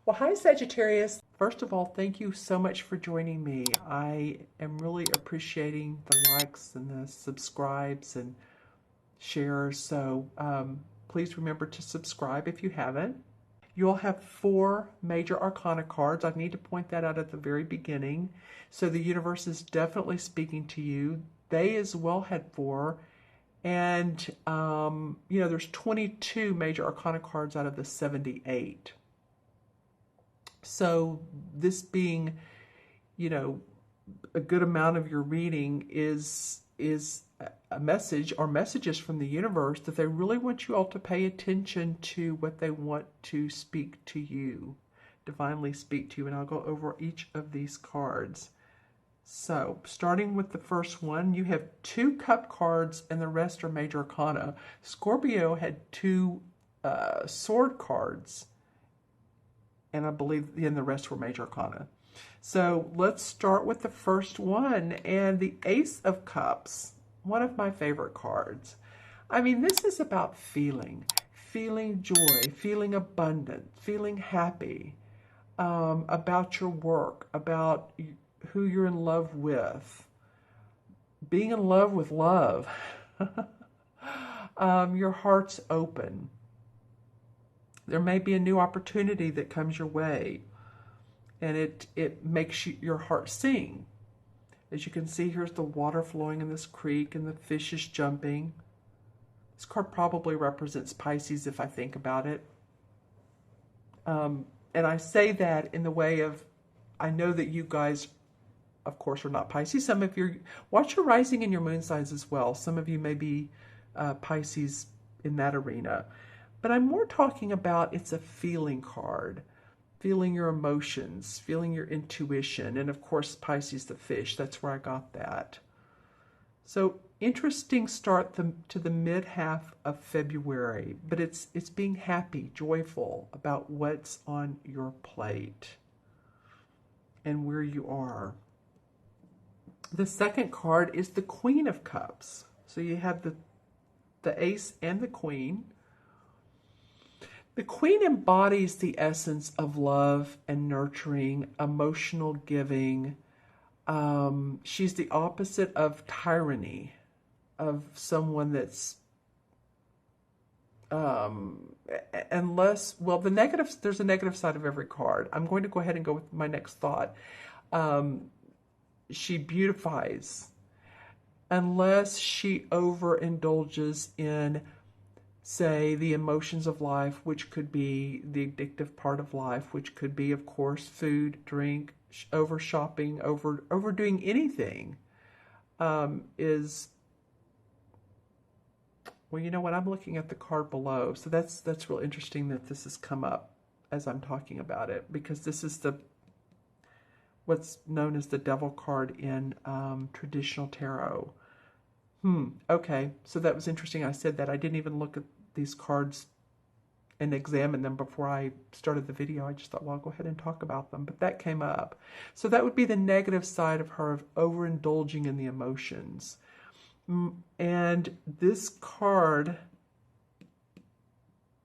Well, hi, Sagittarius. First of all, thank you so much for joining me. I am really appreciating the likes and the subscribes and shares. So please remember to subscribe if you haven't. You'll have 4 major arcana cards. I need to point that out at the very beginning. So the universe is definitely speaking to you. They as well had 4. And, there's 22 major arcana cards out of the 78. So this being, a good amount of your reading is a message or messages from the universe that they really want you all to pay attention to what they want to speak to you, divinely speak to you. And I'll go over each of these cards. So starting with the first one, you have 2 cup cards and the rest are major arcana. Scorpio had 2 sword cards, and I believe the rest were major arcana. So let's start with the first one, and the Ace of Cups, one of my favorite cards. I mean, this is about feeling joy, feeling abundant, feeling happy, about your work, about who you're in love with, being in love with love. Your heart's open. There may be a new opportunity that comes your way, and it makes your heart sing. As you can see, here's the water flowing in this creek, and the fish is jumping. This card probably represents Pisces if I think about it. And I say that in the way of, I know that you guys, of course, are not Pisces. Some of you, watch your rising and your moon signs as well. Some of you may be Pisces in that arena. But I'm more talking about, it's a feeling card. Feeling your emotions, feeling your intuition. And of course, Pisces the fish, that's where I got that. So interesting start to the mid half of February. But it's being happy, joyful about what's on your plate and where you are. The second card is the Queen of Cups. So you have the Ace and the Queen. The Queen embodies the essence of love and nurturing, emotional giving. She's the opposite of tyranny, of someone that's, unless, well, there's a negative side of every card. I'm going to go ahead and go with my next thought. She beautifies, unless she overindulges in, say, the emotions of life, which could be the addictive part of life, which could be, of course, food, drink, over shopping, overdoing anything, is, well, you know what? I'm looking at the card below, so that's real interesting that this has come up as I'm talking about it, because this is what's known as the Devil card in traditional tarot. Okay, so that was interesting. I said that. I didn't even look at these cards and examine them before I started the video. I just thought, well, I'll go ahead and talk about them. But that came up. So that would be the negative side of her, of overindulging in the emotions. And this card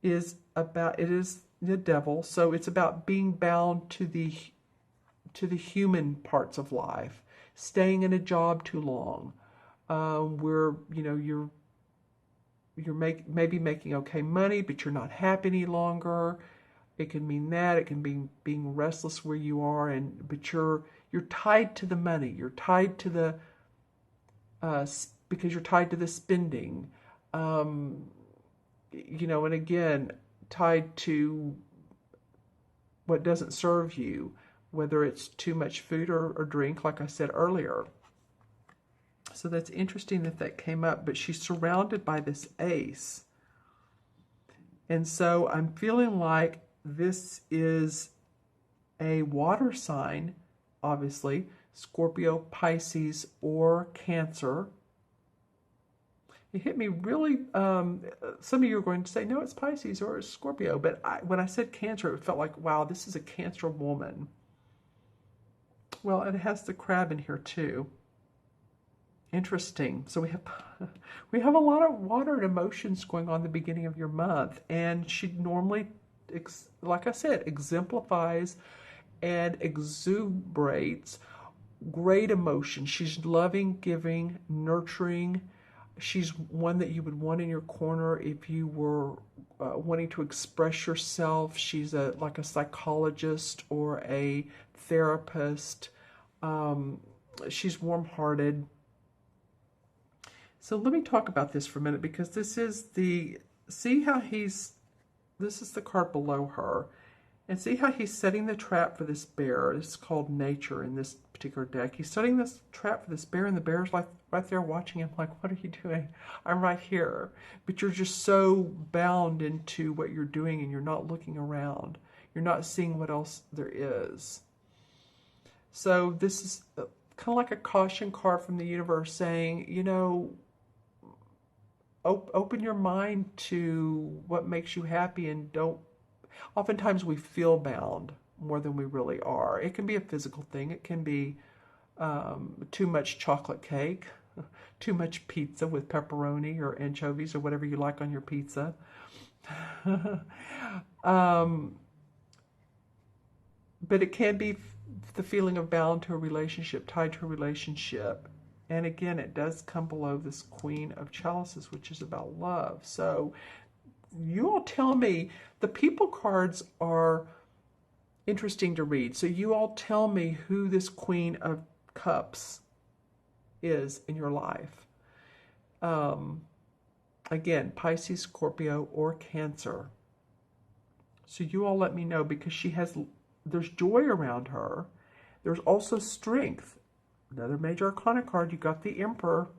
is about, it is the Devil, so it's about being bound to the human parts of life, staying in a job too long, where you're maybe making okay money, but you're not happy any longer. It can mean that. It can be being restless where you are, but you're tied to the money. You're tied to the because you're tied to the spending, and again, tied to what doesn't serve you, whether it's too much food or drink, like I said earlier. So that's interesting that came up, but she's surrounded by this ace. And so I'm feeling like this is a water sign, obviously, Scorpio, Pisces, or Cancer. It hit me really, some of you are going to say, no, it's Pisces or it's Scorpio. But when I said Cancer, it felt like, wow, this is a Cancer woman. Well, it has the crab in here too. Interesting. So we have a lot of water and emotions going on at the beginning of your month, and she normally like I said, exemplifies and exuberates great emotion. She's loving, giving, nurturing. She's one that you would want in your corner if you were wanting to express yourself. She's like a psychologist or a therapist. She's warm-hearted. So let me talk about this for a minute, because this is the, see how this is the card below her. And see how he's setting the trap for this bear. It's called nature in this particular deck. He's setting this trap for this bear, and the bear's like right there watching him like, what are you doing? I'm right here. But you're just so bound into what you're doing, and you're not looking around. You're not seeing what else there is. So this is kind of like a caution card from the universe saying, you know, open your mind to what makes you happy, and don't. Oftentimes we feel bound more than we really are. It can be a physical thing. It can be too much chocolate cake, too much pizza with pepperoni or anchovies or whatever you like on your pizza. But it can be the feeling of bound to a relationship, tied to a relationship. And again, it does come below this Queen of Chalices, which is about love. So you all tell me, the people cards are interesting to read. So you all tell me who this Queen of Cups is in your life. Again, Pisces, Scorpio, or Cancer. So you all let me know, because there's joy around her. There's also strength. Another major arcana card, you got the Emperor.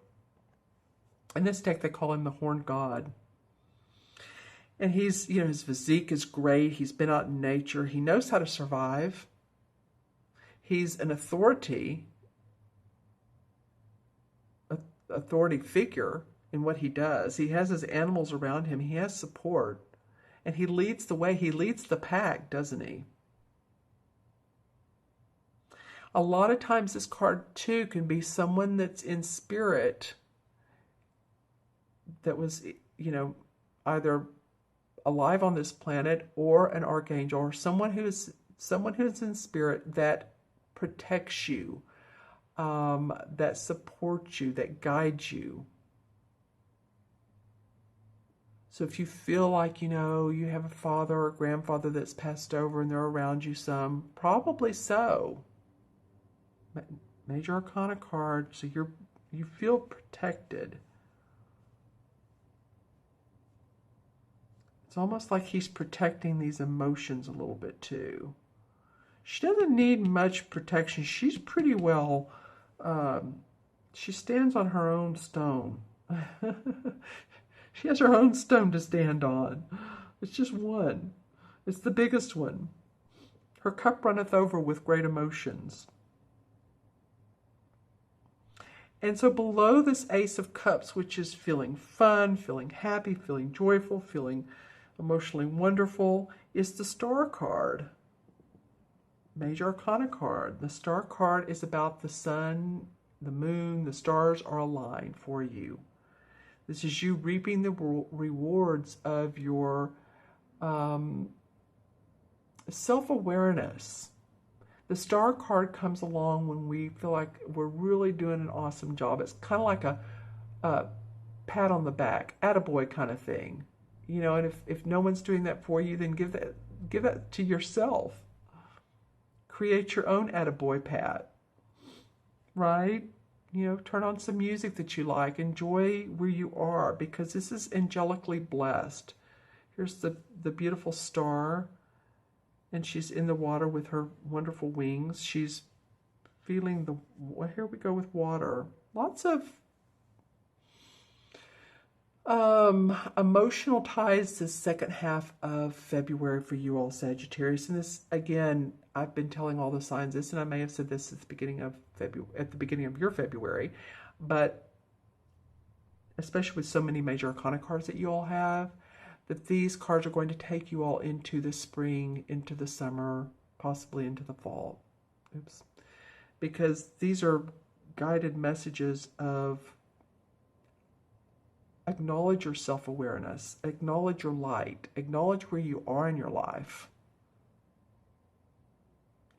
In this deck, they call him the Horned God. And he's, you know, his physique is great. He's been out in nature. He knows how to survive. He's an authority figure in what he does. He has his animals around him. He has support. And he leads the way. He leads the pack, doesn't he? A lot of times this card, too, can be someone that's in spirit that was, you know, either alive on this planet, or an archangel, or someone who's in spirit that protects you, that supports you, that guides you. So if you feel like, you know, you have a father or grandfather that's passed over and they're around you some, probably so. Major Arcana card, so you feel protected. It's almost like he's protecting these emotions a little bit too. She doesn't need much protection. She's pretty well, she stands on her own stone. She has her own stone to stand on. It's just one. It's the biggest one. Her cup runneth over with great emotions. And so below this Ace of Cups, which is feeling fun, feeling happy, feeling joyful, feeling emotionally wonderful, is the Star card. Major Arcana card. The Star card is about the sun, the moon, the stars are aligned for you. This is you reaping the rewards of your self-awareness. The Star card comes along when we feel like we're really doing an awesome job. It's kind of like a pat on the back, attaboy kind of thing. You know, and if no one's doing that for you, then give that to yourself. Create your own attaboy pat, right? You know, turn on some music that you like. Enjoy where you are, because this is angelically blessed. Here's the beautiful star, and she's in the water with her wonderful wings. She's feeling here we go with water. Lots of emotional ties this second half of February for you all, Sagittarius. And this, again, I've been telling all the signs this, and I may have said this at the beginning of your February, but especially with so many major arcana cards that you all have, that these cards are going to take you all into the spring, into the summer, possibly into the fall. Oops. Because these are guided messages of Acknowledge your self-awareness. Acknowledge your light. Acknowledge where you are in your life.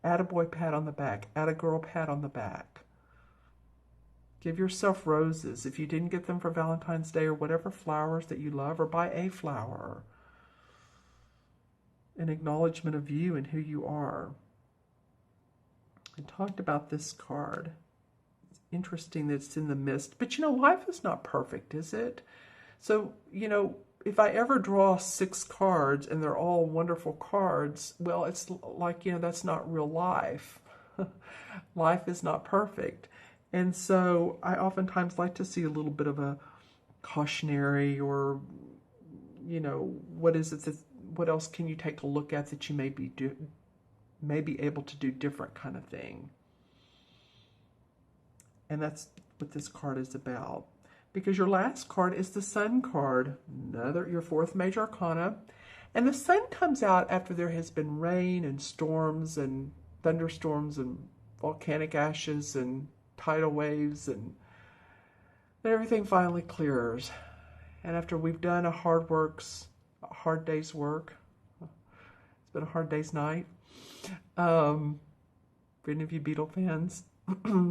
Attaboy pat on the back. Attagirl pat on the back. Give yourself roses. If you didn't get them for Valentine's Day or whatever flowers that you love, or buy a flower. An acknowledgement of you and who you are. I talked about this card. It's interesting that it's in the mist. But you know, life is not perfect, is it? So, you know, if I ever draw 6 cards and they're all wonderful cards, well, it's like, you know, that's not real life. Life is not perfect. And so I oftentimes like to see a little bit of a cautionary, or, you know, what is it that, what else can you take a look at that you may be able to do different kind of thing. And that's what this card is about. Because your last card is the Sun card, your 4th major arcana. And the Sun comes out after there has been rain and storms and thunderstorms and volcanic ashes and tidal waves, and then everything finally clears. And after we've done a hard day's work, it's been a hard day's night. For any of you Beatle fans,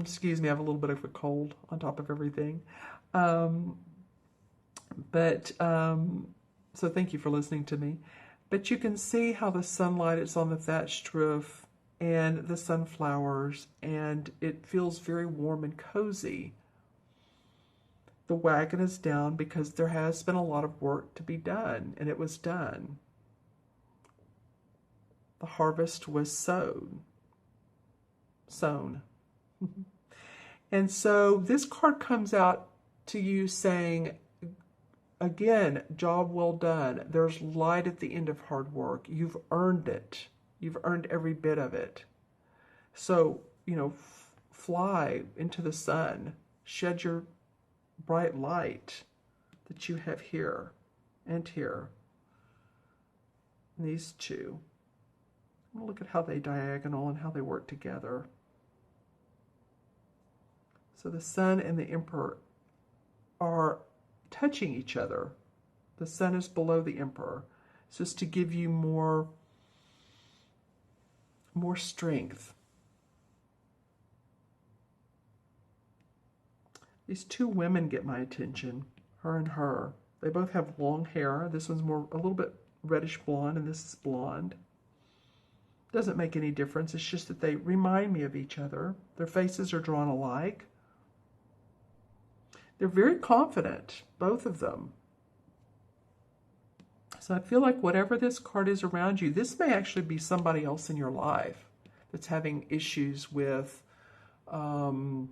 excuse me, I have a little bit of a cold on top of everything. So thank you for listening to me. But you can see how the sunlight is on the thatched roof and the sunflowers, and it feels very warm and cozy. The wagon is down because there has been a lot of work to be done, and it was done. The harvest was sown. And so this card comes out to you saying, again, job well done. There's light at the end of hard work. You've earned it. You've earned every bit of it. So, you know, fly into the sun. Shed your bright light that you have here and here. And these two. I'm going to look at how they diagonal and how they work together. So the Sun and the Emperor are touching each other. The Sun is below the Emperor. It's just to give you more strength. These 2 women get my attention, her and her. They both have long hair. This one's a little bit reddish blonde, and this is blonde. Doesn't make any difference. It's just that they remind me of each other. Their faces are drawn alike. They're very confident, both of them. So I feel like whatever this card is around you, this may actually be somebody else in your life that's having issues with, you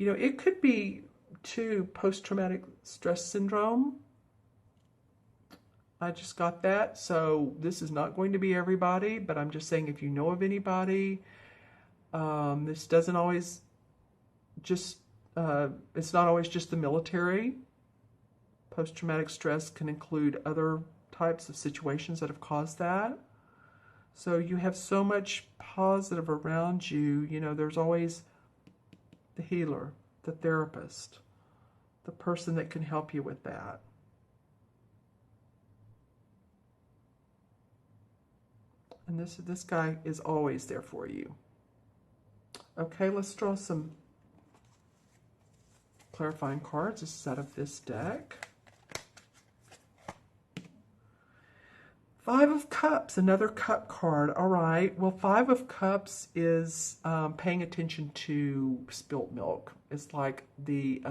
know, it could be too post-traumatic stress syndrome. I just got that. So this is not going to be everybody, but I'm just saying if you know of anybody, this doesn't always just, it's not always just the military. Post-traumatic stress can include other types of situations that have caused that. So you have so much positive around you. You know, there's always the healer, the therapist, the person that can help you with that. And this guy is always there for you. Okay, let's draw some clarifying cards. This is out of this deck. 5 of Cups, another cup card. All right. Well, 5 of Cups is paying attention to spilt milk. It's like the,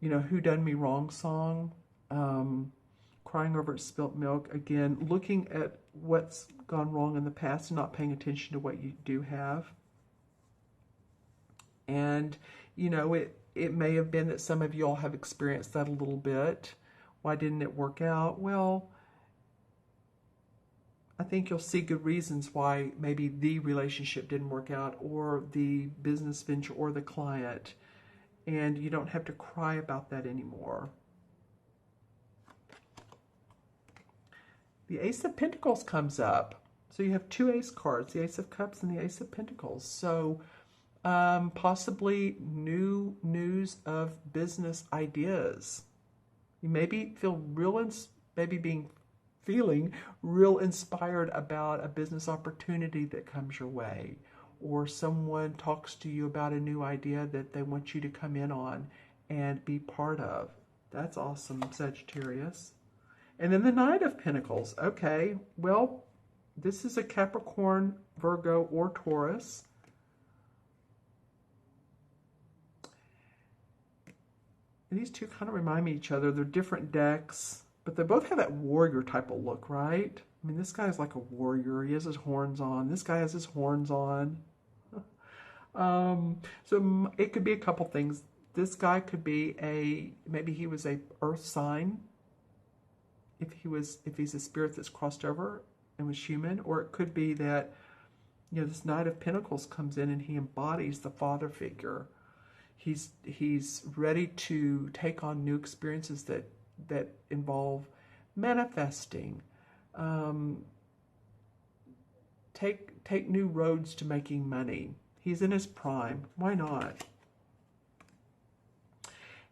you know, Who Done Me Wrong song. Crying over spilt milk. Again, looking at what's gone wrong in the past and not paying attention to what you do have. And, you know, it may have been that some of you all have experienced that a little bit. Why didn't it work out? Well, I think you'll see good reasons why maybe the relationship didn't work out, or the business venture, or the client. And you don't have to cry about that anymore. The Ace of Pentacles comes up. So you have 2 Ace cards, the Ace of Cups and the Ace of Pentacles. So Possibly new news of business ideas. You maybe feel feeling real inspired about a business opportunity that comes your way, or someone talks to you about a new idea that they want you to come in on and be part of. That's awesome, Sagittarius. And then the Knight of Pentacles. Okay, well, this is a Capricorn, Virgo, or Taurus. And these two kind of remind me of each other. They're different decks, but they both have that warrior type of look, right? I mean, this guy's like a warrior. He has his horns on. This guy has his horns on. So it could be a couple things. This guy could be maybe he was a earth sign, if he's a spirit that's crossed over and was human, or it could be that, you know, this Knight of Pentacles comes in and he embodies the father figure. He's ready to take on new experiences that involve manifesting, take new roads to making money. He's in his prime. Why not?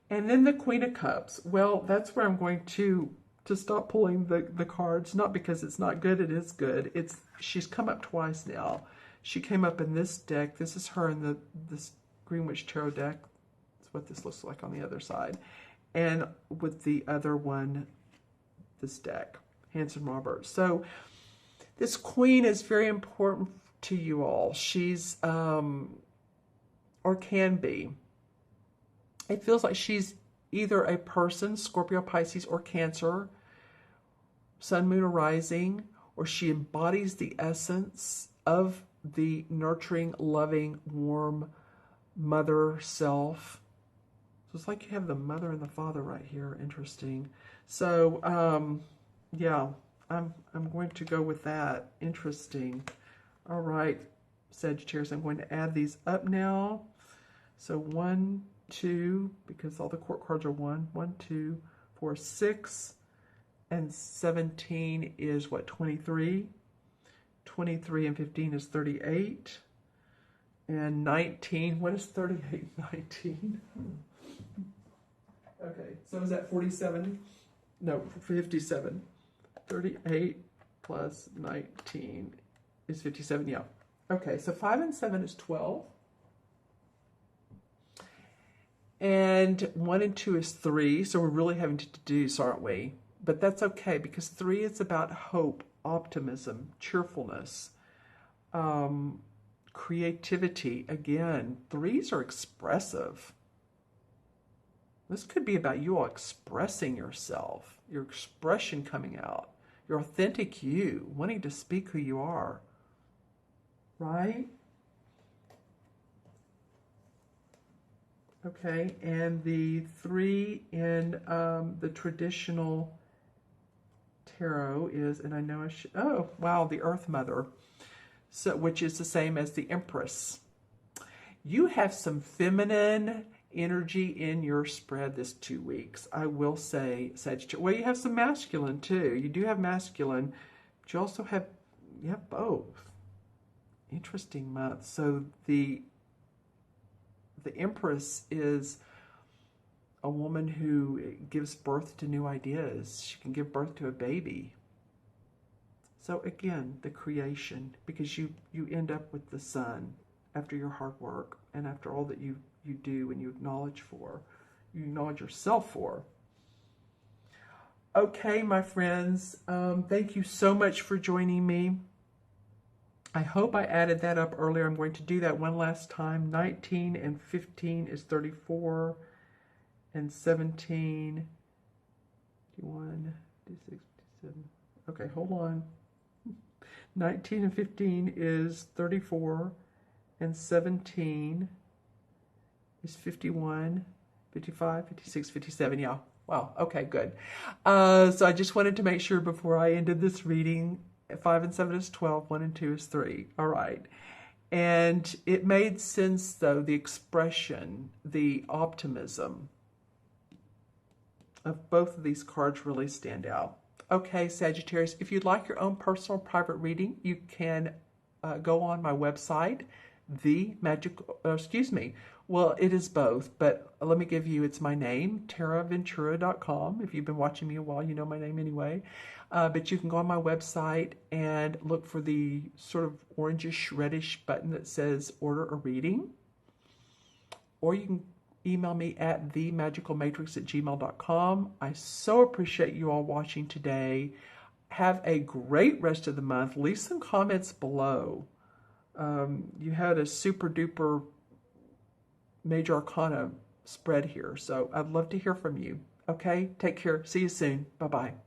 And then the Queen of Cups. Well, that's where I'm going to stop pulling the cards. Not because it's not good. It is good. She's come up twice now. She came up in this deck. This is her in this Greenwich Tarot deck. That's what this looks like on the other side. And with the other one, this deck, Hanson Roberts. So this queen is very important to you all. She's, or can be. It feels like she's either a person, Scorpio, Pisces, or Cancer, Sun, Moon, or Rising, or she embodies the essence of the nurturing, loving, warm mother self. So it's like you have the mother and the father right here. Interesting. So, yeah, I'm going to go with that. Interesting. All right, Sagittarius, I'm going to add these up now. So 1, 2, because all the court cards are 1, 1, 2, 4, 6, and 17 is what, 23? 23 and 15 is 38. And 19, what is 38, 19? Okay, so is that 47? No, 57. 38 plus 19 is 57, yeah. Okay, so 5 and 7 is 12. And 1 and 2 is 3, so we're really having to deduce, aren't we? But that's okay, because 3 is about hope, optimism, cheerfulness, creativity. Again, 3s are expressive. This could be about you all expressing yourself, your expression coming out, your authentic you, wanting to speak who you are, right? Okay, and the 3 in the traditional tarot is, and I know I should, oh, wow, the Earth Mother, so, which is the same as the Empress. You have some feminine energy in your spread this 2 weeks. I will say, Sagittarius. Well, you have some masculine too. You do have masculine, but you also have, both. Interesting month. So the Empress is a woman who gives birth to new ideas. She can give birth to a baby. So again, the creation, because you end up with the sun after your hard work and after all that you do and you acknowledge yourself for. Okay, my friends, thank you so much for joining me. I hope I added that up earlier. I'm going to do that one last time. 19 and 15 is 34, and 17, 51, 56, 57. Okay, hold on. 19 and 15 is 34, and 17 is 51, 55, 56, 57. Yeah. Wow. Okay, good. So I just wanted to make sure before I ended this reading, 5 and 7 is 12, 1 and 2 is 3. All right. And it made sense, though, the expression, the optimism of both of these cards really stand out. Okay, Sagittarius, if you'd like your own personal private reading, you can go on my website, Well, it is both, but let me give you, it's my name, taraventura.com. If you've been watching me a while, you know my name anyway. But you can go on my website and look for the sort of orangish, reddish button that says order a reading. Or you can email me at themagicalmatrix@gmail.com. I so appreciate you all watching today. Have a great rest of the month. Leave some comments below. You had a super duper major arcana spread here, so I'd love to hear from you. Okay, take care. See you soon. Bye-bye.